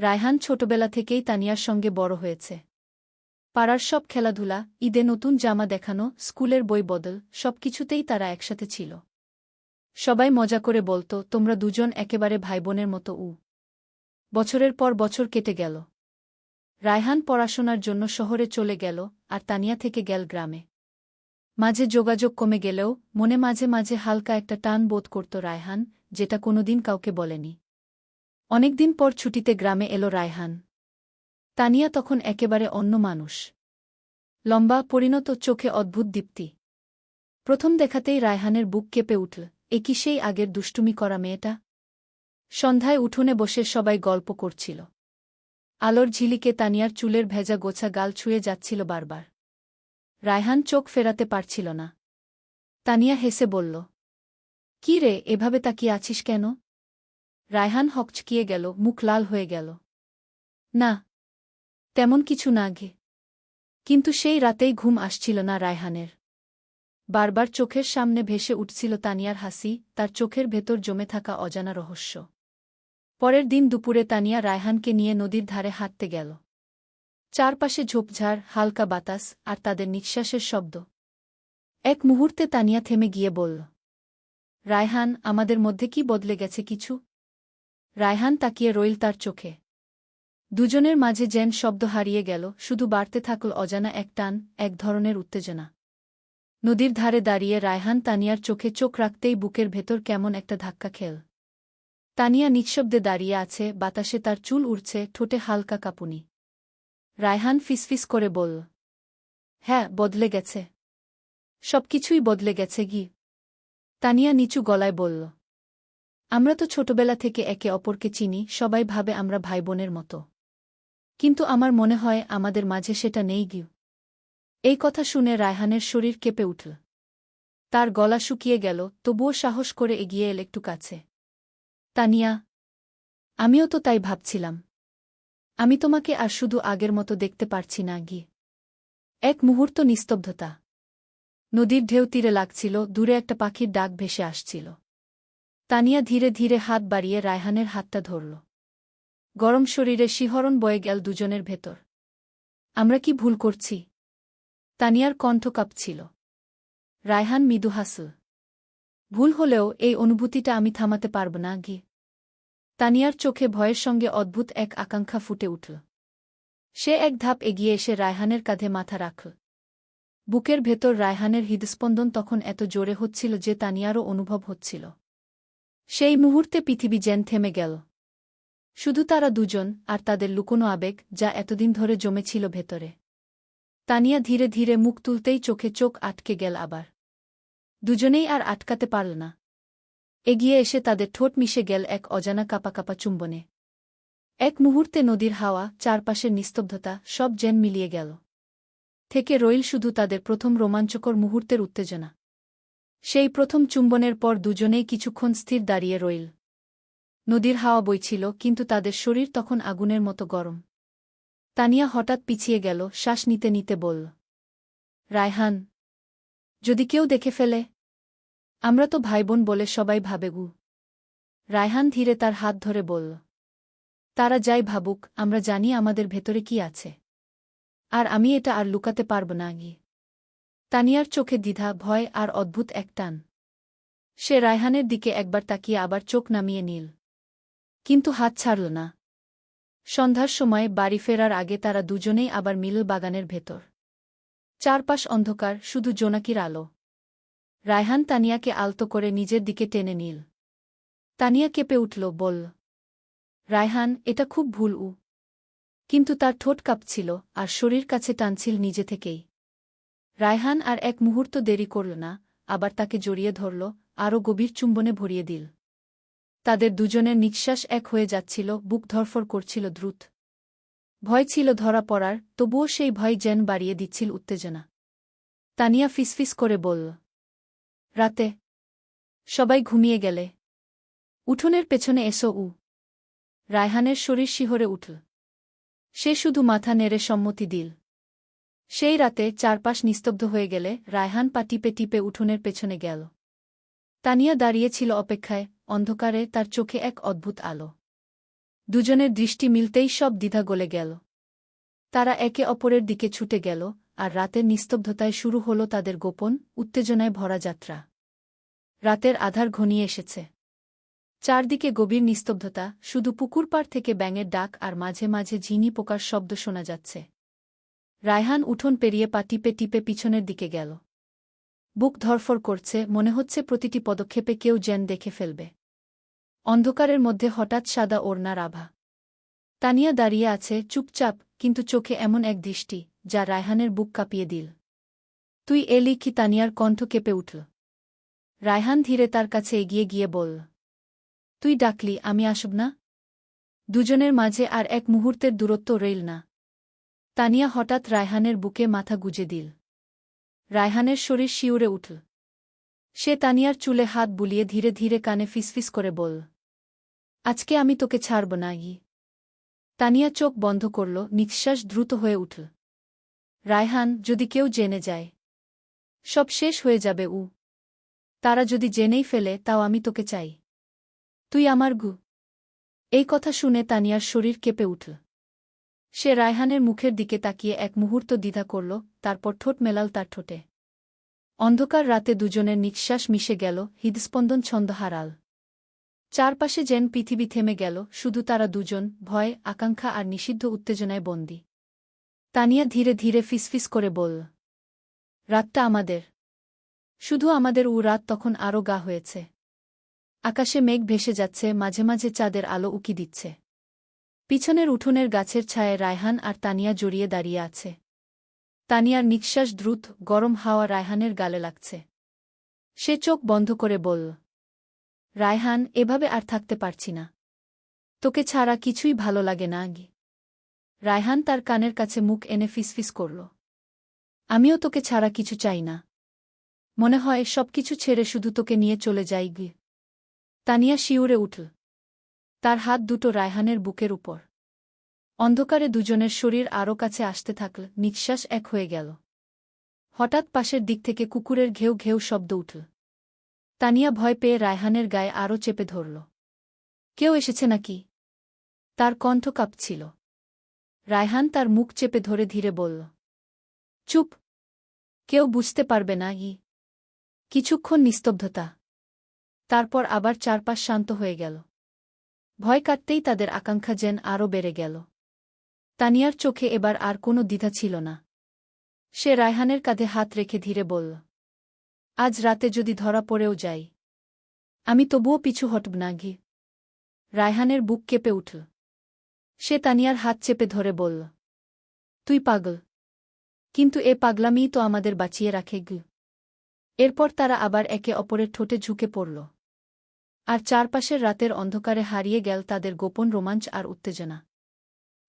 রায়হান ছোটবেলা থেকেই তানিয়ার সঙ্গে বড় হয়েছে। পাড়ার সব খেলাধুলা, ঈদে নতুন জামা দেখানো, স্কুলের বই বদল, সবকিছুতেই তারা একসাথে ছিল। সবাই মজা করে বলত, তোমরা দুজন একেবারে ভাইবোনের মতো। বছরের পর বছর কেটে গেল। রায়হান পড়াশোনার জন্য শহরে চলে গেল, আর তানিয়া থেকে গেল গ্রামে। মাঝে যোগাযোগ কমে গেলেও মনে মাঝে মাঝে হালকা একটা টান বোধ করত রায়হান, যেটা কোনোদিন কাউকে বলেনি। অনেকদিন পর ছুটিতে গ্রামে এলো রায়হান। তানিয়া তখন একেবারে অন্য মানুষ। লম্বা, পরিণত, চোখে অদ্ভুত দীপ্তি। প্রথম দেখাতেই রায়হানের বুক কেঁপে উঠল, এ কি সেই আগের দুষ্টুমি করা মেয়েটা? সন্ধ্যায় উঠোনে বসে সবাই গল্প করছিল। আলোর ঝিলিকে তানিয়ার চুলের ভেজা গোছা গাল ছুঁয়ে যাচ্ছিল বারবার। রায়হান চোখ ফেরাতে পারছিল না। তানিয়া হেসে বলল, কি রে, এভাবে তাকিয়ে আছিস কেন? রায়হান হকচকিয়ে গেল, মুখ লাল হয়ে গেল। না, তেমন কিছু না গে। কিন্তু সেই রাতেই ঘুম আসছিল না রায়হানের। বারবার চোখের সামনে ভেসে উঠছিল তানিয়ার হাসি, তার চোখের ভেতর জমে থাকা অজানা রহস্য। পরের দিন দুপুরে তানিয়া রায়হানকে নিয়ে নদীর ধারে হাঁটতে গেল। চারপাশে ঝোপঝাড়, হালকা বাতাস, আর তাদের নিঃশ্বাসের শব্দ। এক মুহূর্তে তানিয়া থেমে গিয়ে বলল, রায়হান, আমাদের মধ্যে কি বদলে গেছে কিছু? রায়হান তাকিয়ে রইল তার চোখে। দুজনের মাঝে যেন শব্দ হারিয়ে গেল, শুধু বাড়তে থাকল অজানা এক টান, এক ধরনের উত্তেজনা। নদীর ধারে দাঁড়িয়ে রায়হান তানিয়ার চোখে চোখ রাখতেই বুকের ভেতর কেমন একটা ধাক্কা খেল। তানিয়া নিঃশব্দে দাঁড়িয়ে আছে, বাতাসে তার চুল উড়ছে, ঠোঁটে হালকা কাঁপুনি। রায়হান ফিসফিস করে বলল, হ্যাঁ, বদলে গেছে। সবকিছুই বদলে গেছে গি। তানিয়া নিচু গলায় বলল, আমরা তো ছোটবেলা থেকে একে অপরকে চিনি, সবাই ভাবে আমরা ভাইবোনের মতো। কিন্তু আমার মনে হয় আমাদের মাঝে সেটা নেই গি। এই কথা শুনে রায়হানের শরীর কেঁপে উঠল। তার গলা শুকিয়ে গেল, তবুও সাহস করে এগিয়ে এল একটু কাছে। তানিয়া, আমিও তো তাই ভাবছিলাম। আমি তোমাকে আর শুধু আগের মতো দেখতে পারছি না গি। এক মুহূর্ত নিস্তব্ধতা। নদীর ঢেউ তীরে লাগছিল, দূরে একটা পাখির ডাক ভেসে আসছিল। তানিয়া ধীরে ধীরে হাত বাড়িয়ে রায়হানের হাতটা ধরল। গরম শরীরে শিহরণ বয়ে গেল দুজনের ভেতর। আমরা কি ভুল করছি? তানিয়ার কণ্ঠ কাঁপছিল। রায়হান মৃদু হাসল। ভুল হলেও এই অনুভূতিটা আমি থামাতে পারব না গি। তানিয়ার চোখে ভয়ের সঙ্গে অদ্ভুত এক আকাঙ্ক্ষা ফুটে উঠল। সে এক ধাপ এগিয়ে এসে রায়হানের কাঁধে মাথা রাখল। বুকের ভেতর রায়হানের হৃদস্পন্দন তখন এত জোরে হচ্ছিল যে তানিয়ারও অনুভব হচ্ছিল। সেই মুহূর্তে পৃথিবী যেন থেমে গেল। শুধু তারা দুজন, আর তাদের লুকোনো আবেগ, যা এতদিন ধরে জমেছিল ভেতরে। তানিয়া ধীরে ধীরে মুখ তুলতেই চোখে চোখ আটকে গেল আবার। দুজনেই আর আটকাতে পারল না। এগিয়ে এসে তাদের ঠোঁট মিশে গেল এক অজানা কাঁপা কাঁপা চুম্বনে। এক মুহূর্তে নদীর হাওয়া, চারপাশের নিস্তব্ধতা, সব যেন মিলিয়ে গেল। থেকে রইল শুধু তাদের প্রথম রোমাঞ্চকর মুহূর্তের উত্তেজনা। সেই প্রথম চুম্বনের পর দুজনেই কিছুক্ষণ স্থির দাঁড়িয়ে রইল। নদীর হাওয়া বইছিল, কিন্তু তাদের শরীর তখন আগুনের মতো গরম। তানিয়া হঠাৎ পিছিয়ে গেল, শ্বাস নিতে নিতে বলল, রায়হান, যদি কেউ দেখে ফেলে? আমরা তো ভাইবোন বলে সবাই ভাবে গু। রায়হান ধীরে তার হাত ধরে বলল, তারা যাই ভাবুক, আমরা জানি আমাদের ভেতরে কি আছে। আর আমি এটা আর লুকাতে পারব না গি। তানিয়ার চোখে দ্বিধা, ভয় আর অদ্ভুত এক টান। সে রায়হানের দিকে একবার তাকিয়ে আবার চোখ নামিয়ে নিল। কিন্তু হাত ছাড়ল না। সন্ধ্যার সময় বাড়ি ফেরার আগে তারা দুজনেই আবার মিলল বাগানের ভেতর। চারপাশ অন্ধকার, শুধু জোনাকির আলো। রায়হান তানিয়াকে আলতো করে নিজের দিকে টেনে নিল। তানিয়া কেঁপে উঠল, বলল, রায়হান, এটা খুব ভুল। কিন্তু তার ঠোঁট কাঁপছিল, আর শরীর কাছে টানছিল নিজে থেকেই। রায়হান আর এক মুহূর্ত দেরি করল না, আবার তাকে জড়িয়ে ধরল, আরও গভীর চুম্বনে ভরিয়ে দিল। তাদের দুজনের নিঃশ্বাস এক হয়ে যাচ্ছিল, বুক ধরফর করছিল দ্রুত। ভয় ছিল ধরা পড়ার, তবুও সেই ভয় যেন বাড়িয়ে দিচ্ছিল উত্তেজনা। তানিয়া ফিসফিস করে বলল, রাতে সবাই ঘুমিয়ে গেলে উঠোনের পেছনে এসো। রায়হানের শরীর শিহরে উঠল। সে শুধু মাথা নেড়ে সম্মতি দিল। সেই রাতে চারপাশ নিস্তব্ধ হয়ে গেলে রায়হান পা টিপে টিপে উঠোনের পেছনে গেল। তানিয়া দাঁড়িয়েছিল অপেক্ষায়, অন্ধকারে, তার চোখে এক অদ্ভুত আলো। দুজনের দৃষ্টি মিলতেই সব দ্বিধা গলে গেল। তারা একে অপরের দিকে ছুটে গেল, আর রাতের নিস্তব্ধতায় শুরু হল তাদের গোপন, উত্তেজনায় ভরা যাত্রা। রাতের আধার ঘনিয়ে এসেছে। চারদিকে গভীর নিস্তব্ধতা, শুধু পুকুরপাড় থেকে ব্যাঙের ডাক আর মাঝে মাঝে ঝিনি পোকার শব্দ শোনা যাচ্ছে। রায়হান উঠোন পেরিয়ে পা টিপে টিপে পিছনের দিকে গেল। বুক ধড়ফড় করছে, মনে হচ্ছে প্রতিটি পদক্ষেপে কেউ যেন দেখে ফেলবে। অন্ধকারের মধ্যে হঠাৎ সাদা ওড়নার আভা। তানিয়া দাঁড়িয়ে আছে, চুপচাপ, কিন্তু চোখে এমন এক দৃষ্টি, যা রায়হানের বুক কাঁপিয়ে দিল। তুই এলি কি? তানিয়ার কণ্ঠ কেঁপে উঠল। রায়হান ধীরে তার কাছে এগিয়ে গিয়ে বলল, তুই ডাকলি, আমি আসব না? দুজনের মাঝে আর এক মুহূর্তের দূরত্ব রইল না। তানিয়া হঠাৎ রায়হানের বুকে মাথা গুজে দিল। রায়হানের শরীর শিউরে উঠল। সে তানিয়ার চুলে হাত বুলিয়ে ধীরে ধীরে কানে ফিসফিস করে বলল, আজকে আমি তোকে ছাড়ব না। তানিয়া চোখ বন্ধ করল, নিঃশ্বাস দ্রুত হয়ে উঠল। রায়হান, যদি কেউ জেনে যায়, সব শেষ হয়ে যাবে। তারা যদি জেনেই ফেলে, তাও আমি তোকে চাই। তুই আমার গু। এই কথা শুনে তানিয়ার শরীর কেঁপে উঠল। সে রায়হানের মুখের দিকে তাকিয়ে এক মুহূর্ত দ্বিধা করল, তারপর ঠোঁট মেলাল তার ঠোঁটে। অন্ধকার রাতে দুজনের নিঃশ্বাস মিশে গেল, হৃদস্পন্দন ছন্দ হারাল। চারপাশে যেন পৃথিবী থেমে গেল, শুধু তারা দুজন, ভয়, আকাঙ্ক্ষা আর নিষিদ্ধ উত্তেজনায় বন্দী। তানিয়া ধীরে ধীরে ফিসফিস করে বলল, রাতটা আমাদের। শুধু আমাদের। রাত তখন আরও গা হয়েছে। আকাশে মেঘ ভেসে যাচ্ছে, মাঝে মাঝে চাঁদের আলো উকি দিচ্ছে। পিছনের উঠোনের গাছের ছায়ায় রায়হান আর তানিয়া জড়িয়ে দাঁড়িয়ে আছে। তানিয়ার নিঃশ্বাস দ্রুত, গরম হাওয়া রায়হানের গালে লাগছে। সে চোখ বন্ধ করে বলল, রায়হান, এভাবে আর থাকতে পারছি না। তোকে ছাড়া কিছুই ভালো লাগে না। রায়হান তার কানের কাছে মুখ এনে ফিসফিস করল, আমিও তোকে ছাড়া কিছু চাই না। মনে হয় সবকিছু ছেড়ে শুধু তোকে নিয়ে চলে যাই। তানিয়া শিউরে উঠল। তার হাত দুটো রায়হানের বুকের উপর। অন্ধকারে দুজনের শরীর আরও কাছে আসতে থাকল, নিঃশ্বাস এক হয়ে গেল। হঠাৎ পাশের দিক থেকে কুকুরের ঘেউ ঘেউ শব্দ উঠল। তানিয়া ভয় পেয়ে রায়হানের গায়ে আরও চেপে ধরল। কেউ এসেছে নাকি? তার কণ্ঠ কাঁপছিল। রায়হান তার মুখ চেপে ধরে ধীরে বলল, চুপ। কেউ বুঝতে পারবে না। কিছুক্ষণ নিস্তব্ধতা। তারপর আবার চারপাশ শান্ত হয়ে গেল। ভয় কাটতেই তাদের আকাঙ্ক্ষা যেন আরও বেড়ে গেল। তানিয়ার চোখে এবার আর কোনো দ্বিধা ছিল না। সে রায়হানের কাঁধে হাত রেখে ধীরে বলল, আজ রাতে যদি ধরা পড়েও যাই, আমি তবুও পিছু হটব না। রায়হানের বুক কেঁপে উঠল। সে তানিয়ার হাত চেপে ধরে বলল, তুই পাগল। কিন্তু এ পাগলামিই তো আমাদের বাঁচিয়ে রাখে। এরপর তারা আবার একে অপরের ঠোঁটে ঝুঁকে পড়ল। আর চারপাশের রাতের অন্ধকারে হারিয়ে গেল তাদের গোপন রোমাঞ্চ আর উত্তেজনা।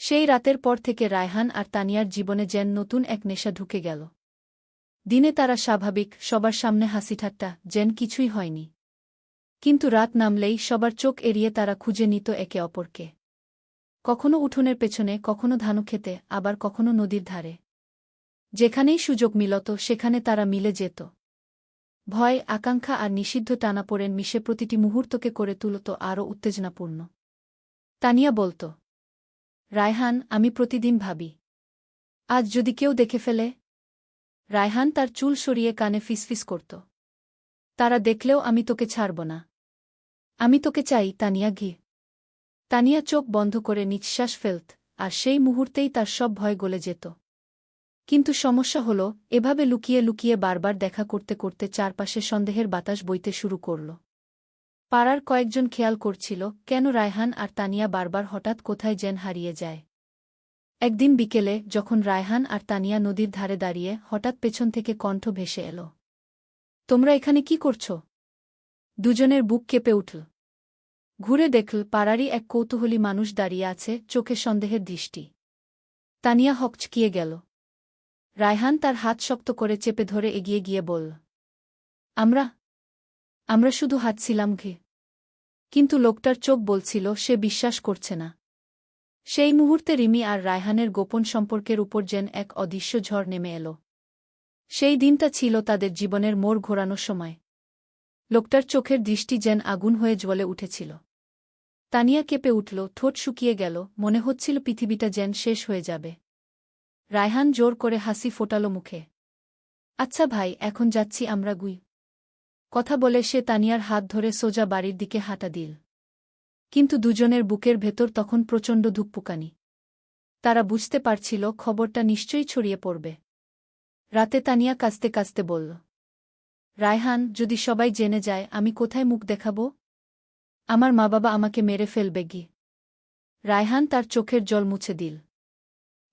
সেই রাতের পর থেকে রায়হান আর তানিয়ার জীবনে যেন নতুন এক নেশা ঢুকে গেল। দিনে তারা স্বাভাবিক, সবার সামনে হাসিঠাট্টা, যেন কিছুই হয়নি। কিন্তু রাত নামলেই সবার চোখ এড়িয়ে তারা খুঁজে নিত একে অপরকে। কখনো উঠোনের পেছনে, কখনো ধানুক্ষেতে, আবার কখনো নদীর ধারে। যেখানেই সুযোগ মিলত, সেখানে তারা মিলে যেত। ভয়, আকাঙ্ক্ষা আর নিষিদ্ধ টানাপোড়েন মিশে প্রতিটি মুহূর্তকে করে তুলত আরও উত্তেজনাপূর্ণ। তানিয়া বলত, রায়হান, আমি প্রতিদিন ভাবি, আজ যদি কেউ দেখে ফেলে। রায়হান তার চুল সরিয়ে কানে ফিসফিস করত, তারা দেখলেও আমি তোকে ছাড়ব না। আমি তোকে চাই, তানিয়া। তানিয়া চোখ বন্ধ করে নিঃশ্বাস ফেলত, আর সেই মুহূর্তেই তার সব ভয় গলে যেত। কিন্তু সমস্যা হল, এভাবে লুকিয়ে লুকিয়ে বারবার দেখা করতে করতে চারপাশে সন্দেহের বাতাস বইতে শুরু করল। পাড়ার কয়েকজন খেয়াল করছিল, কেন রায়হান আর তানিয়া বারবার হঠাৎ কোথায় যেন হারিয়ে যায়। একদিন বিকেলে, যখন রায়হান আর তানিয়া নদীর ধারে দাঁড়িয়ে, হঠাৎ পেছন থেকে কণ্ঠ ভেসে এল, তোমরা এখানে কি করছ? দুজনের বুক কেঁপে উঠল। ঘুরে দেখল, পাড়ারই এক কৌতূহলী মানুষ দাঁড়িয়ে আছে, চোখে সন্দেহের দৃষ্টি। তানিয়া হকচকিয়ে গেল। রায়হান তার হাত শক্ত করে চেপে ধরে এগিয়ে গিয়ে বলল, আমরা শুধু হাঁটছিলাম। কিন্তু লোকটার চোখ বলছিল সে বিশ্বাস করছে না। সেই মুহূর্তে রিমি আর রায়হানের গোপন সম্পর্কের উপর যেন এক অদৃশ্য ঝড় নেমে এল। সেই দিনটা ছিল তাদের জীবনের মোড় ঘোরানোর সময়। লোকটার চোখের দৃষ্টি যেন আগুন হয়ে জ্বলে উঠেছিল। তানিয়া কেঁপে উঠল, ঠোঁট শুকিয়ে গেল, মনে হচ্ছিল পৃথিবীটা যেন শেষ হয়ে যাবে। রায়হান জোর করে হাসি ফোটাল মুখে। আচ্ছা ভাই, এখন যাচ্ছি আমরা গুই। কথা বলে সে তানিয়ার হাত ধরে সোজা বাড়ির দিকে হাঁটা দিল। কিন্তু দুজনের বুকের ভেতর তখন প্রচণ্ড ধুকপুকানি। তারা বুঝতে পারছিল খবরটা নিশ্চয়ই ছড়িয়ে পড়বে। রাতে তানিয়া কাঁদতে কাঁদতে বলল, রায়হান, যদি সবাই জেনে যায় আমি কোথায় মুখ দেখাব? আমার মা বাবা আমাকে মেরে ফেলবে গি। রায়হান তার চোখের জল মুছে দিল।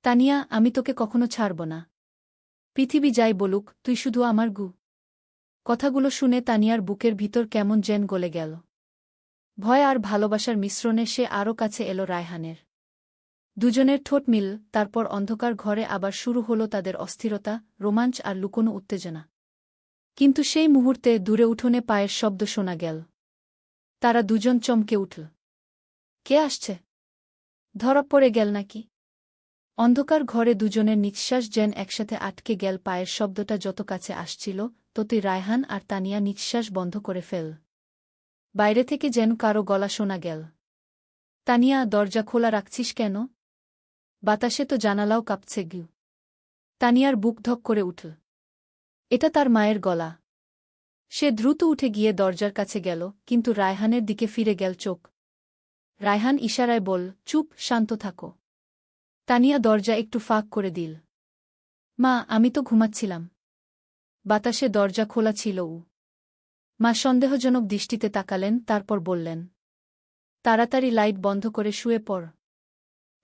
তানিয়া, আমি তোকে কখনো ছাড়ব না। পৃথিবী যাই বলুক, তুই শুধু আমার গু। কথাগুলো শুনে তানিয়ার বুকের ভিতর কেমন যেন গলে গেল। ভয় আর ভালোবাসার মিশ্রণে সে আরও কাছে এলো রায়হানের। দুজনের ঠোঁট মিল, তারপর অন্ধকার ঘরে আবার শুরু হলো তাদের অস্থিরতা, রোমাঞ্চ আর লুকোনো উত্তেজনা। কিন্তু সেই মুহূর্তে দূরে উঠোনে পায়ের শব্দ শোনা গেল। তারা দুজন চমকে উঠল। কে আসছে? ধরা পড়ে গেল নাকি? অন্ধকার ঘরে দুজনের নিঃশ্বাস যেন একসাথে আটকে গেল। পায়ের শব্দটা যত কাছে আসছিল ততই রায়হান আর তানিয়া নিঃশ্বাস বন্ধ করে ফেল। বাইরে থেকে যেন কারো গলা শোনা গেল। তানিয়া, দরজা খোলা রাখছিস কেন? বাতাসে তো জানালাও কাঁপছে গিউ। তানিয়ার বুক ধক করে উঠল। এটা তার মায়ের গলা। সে দ্রুত উঠে গিয়ে দরজার কাছে গেল, কিন্তু রায়হানের দিকে ফিরে গেল চোখ। রায়হান ইশারায় বল, চুপ, শান্ত থাকো। তানিয়া দরজা একটু ফাঁক করে দিল। মা, আমি তো ঘুমাচ্ছিলাম। বাতাসে দরজা খোলা ছিল। মা সন্দেহজনক দৃষ্টিতে তাকালেন, তারপর বললেন, তাড়াতাড়ি লাইট বন্ধ করে শুয়ে পড়।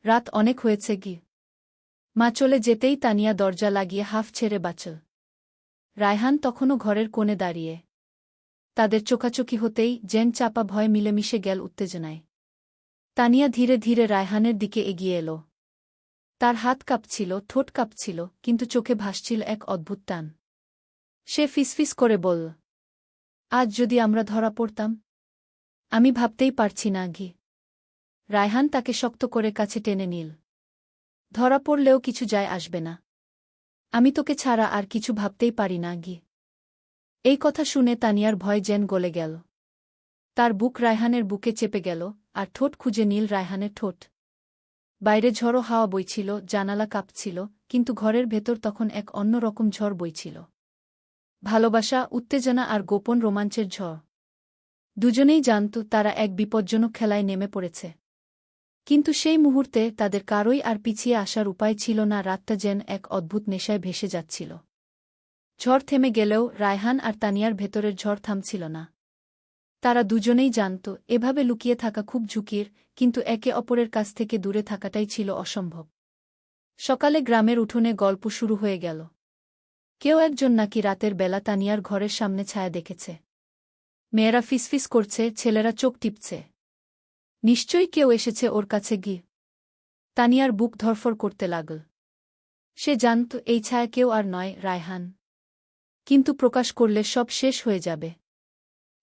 রাত অনেক হয়েছে গি। মা চলে যেতেই তানিয়া দরজা লাগিয়ে হাফ ছেড়ে বাঁচল। রায়হান তখনও ঘরের কোণে দাঁড়িয়ে। তাদের চোখাচোখি হতেই যেন চাপা ভয় মিলেমিশে গেল উত্তেজনায়। তানিয়া ধীরে ধীরে রায়হানের দিকে এগিয়ে এলো। তার হাত কাঁপছিল, ঠোঁট কাঁপছিল, কিন্তু চোখে ভাসছিল এক অদ্ভুত টান। সে ফিসফিস করে বলল, আজ যদি আমরা ধরা পড়তাম? আমি ভাবতেই পারছি না ঘি। রায়হান তাকে শক্ত করে কাছে টেনে নিল। ধরা পড়লেও কিছু যায় আসবে না। আমি তোকে ছাড়া আর কিছু ভাবতেই পারি না ঘি। এই কথা শুনে তানিয়ার ভয় যেন গলে গেল। তার বুক রায়হানের বুকে চেপে গেল, আর ঠোঁট খুঁজে নীল রায়হানের ঠোঁট। বাইরে ঝড়ো হাওয়া বইছিল, জানালা কাঁপছিল, কিন্তু ঘরের ভেতর তখন এক অন্য রকম ঝড় বইছিল। ভালোবাসা, উত্তেজনা আর গোপন রোমাঞ্চের ঝড়। দুজনেই জানত তারা এক বিপজ্জনক খেলায় নেমে পড়েছে। কিন্তু সেই মুহূর্তে তাদের কারোই আর পিছিয়ে আসার উপায় ছিল না। রাতটা যেন এক অদ্ভুত নেশায় ভেসে যাচ্ছিল। ঝড় থেমে গেলেও রায়হান আর তানিয়ার ভেতরের ঝড় থামছিল না। তারা দুজনেই জানত এভাবে লুকিয়ে থাকা খুব ঝুঁকির, কিন্তু একে অপরের কাছ থেকে দূরে থাকাটাই ছিল অসম্ভব। সকালে গ্রামের উঠোনে গল্প শুরু হয়ে গেল। কেউ একজন নাকি রাতের বেলা তানিয়ার ঘরের সামনে ছায়া দেখেছে। মেয়েরা ফিসফিস করছে, ছেলেরা চোখ টিপছে। নিশ্চয়ই কেউ এসেছে ওর কাছে গিয়ে। তানিয়ার বুক ধরফর করতে লাগল। সে জানত এই ছায়া কেউ আর নয়, রায়হান। কিন্তু প্রকাশ করলে সব শেষ হয়ে যাবে।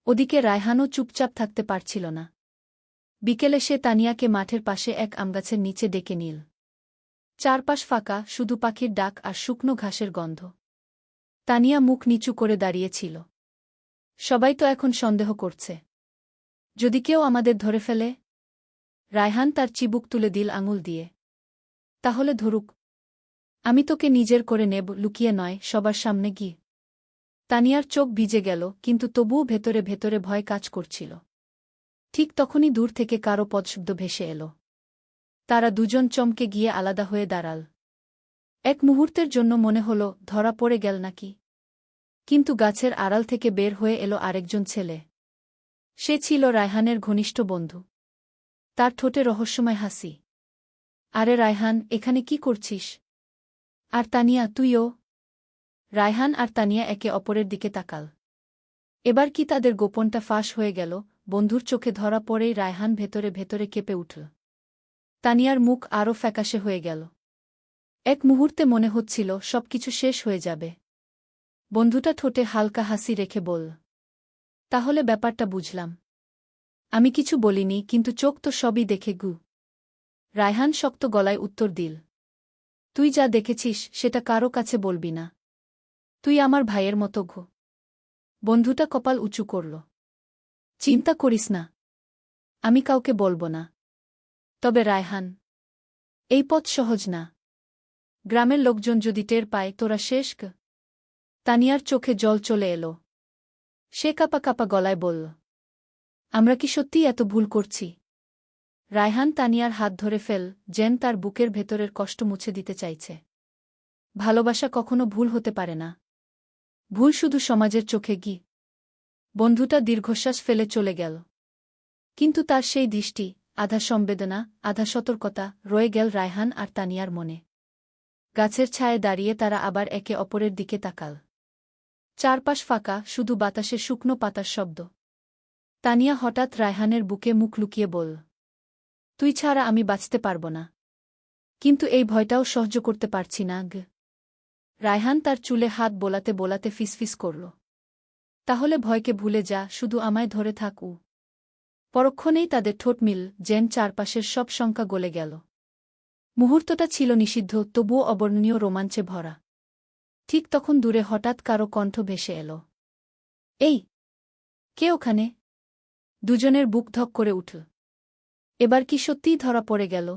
ওদিকে রায়হানও চুপচাপ থাকতে পারছিল না। বিকেলে সে তানিয়াকে মাঠের পাশে এক আমগাছের নিচে ডেকে নিল। চারপাশ ফাঁকা, শুধু পাখির ডাক আর শুকনো ঘাসের গন্ধ। তানিয়া মুখ নিচু করে দাঁড়িয়েছিল। সবাই তো এখন সন্দেহ করছে, যদি কেউ আমাদের ধরে ফেলে। রায়হান তার চিবুক তুলে দিল আঙুল দিয়ে। তাহলে ধরুক। আমি তোকে নিজের করে নেব, লুকিয়ে নয়, সবার সামনে গিয়ে। তানিয়ার চোখ ভিজে গেল, কিন্তু তবুও ভেতরে ভেতরে ভয় কাজ করছিল। ঠিক তখনই দূর থেকে কারো পদশব্দ ভেসে এল। তারা দুজন চমকে গিয়ে আলাদা হয়ে দাঁড়াল। এক মুহূর্তের জন্য মনে হল ধরা পড়ে গেল নাকি। কিন্তু গাছের আড়াল থেকে বের হয়ে এলো আরেকজন ছেলে। সে ছিল রায়হানের ঘনিষ্ঠ বন্ধু। তার ঠোঁটে রহস্যময় হাসি। আরে রায়হান, এখানে কি করছিস? আর তানিয়া, তুইও? রায়হান আর তানিয়া একে অপরের দিকে তাকাল। এবার কি তাদের গোপনটা ফাঁস হয়ে গেল? বন্ধুর চোখে ধরা পড়েই রায়হান ভেতরে ভেতরে কেঁপে উঠল। তানিয়ার মুখ আরও ফ্যাকাশে হয়ে গেল। এক মুহূর্তে মনে হচ্ছিল সবকিছু শেষ হয়ে যাবে। বন্ধুটা ঠোঁটে হালকা হাসি রেখে বলল, তাহলে ব্যাপারটা বুঝলাম। আমি কিছু বলিনি, কিন্তু চোখ তো সবই দেখে গু। রায়হান শক্ত গলায় উত্তর দিল, তুই যা দেখেছিস সেটা কারো কাছে বলবি না। তুই আমার ভাইয়ের মতো ঘু। বন্ধুটা কপাল উঁচু করল। চিন্তা করিস না। আমি কাউকে বলবো না। তবে রায়হান, এই পথ সহজ না। গ্রামের লোকজন যদি টের পায় তোরা শেষ। তানিয়ার চোখে জল চলে এলো। সে কাপা কাপা গলায় বলল, আমরা কি সত্যিই এত ভুল করছি? রায়হান তানিয়ার হাত ধরে ফেল, যেন তার বুকের ভেতরের কষ্ট মুছে দিতে চাইছে। ভালোবাসা কখনো ভুল হতে পারে না। ভুল শুধু সমাজের চোখে গি। বন্ধুটা দীর্ঘশ্বাস ফেলে চলে গেল। কিন্তু তার সেই দৃষ্টি, আধা সম্বেদনা, আধা সতর্কতা, রয়ে গেল রায়হান আর তানিয়ার মনে। গাছের ছায়ে দাঁড়িয়ে তারা আবার একে অপরের দিকে তাকাল। চারপাশ ফাঁকা, শুধু বাতাসে শুকনো পাতার শব্দ। তানিয়া হঠাৎ রায়হানের বুকে মুখ লুকিয়ে বলল, তুই ছাড়া আমি বাঁচতে পারব না। কিন্তু এই ভয়টাও সহ্য করতে পারছি না। রায়হান তার চুলে হাত বোলাতে বোলাতে ফিসফিস করল, তাহলে ভয়কে ভুলে যা, শুধু আমায় ধরে থাক। পরক্ষণেই তাদের ঠোঁট মিল, যেন চারপাশের সব শঙ্কা গলে গেল। মুহূর্তটা ছিল নিষিদ্ধ, তবুও অবর্ণনীয় রোমাঞ্চে ভরা। ঠিক তখন দূরে হঠাৎ কারো কণ্ঠ ভেসে এল, এই, কে ওখানে? দুজনের বুক ধক করে উঠল। এবার কি সত্যিই ধরা পড়ে গেল?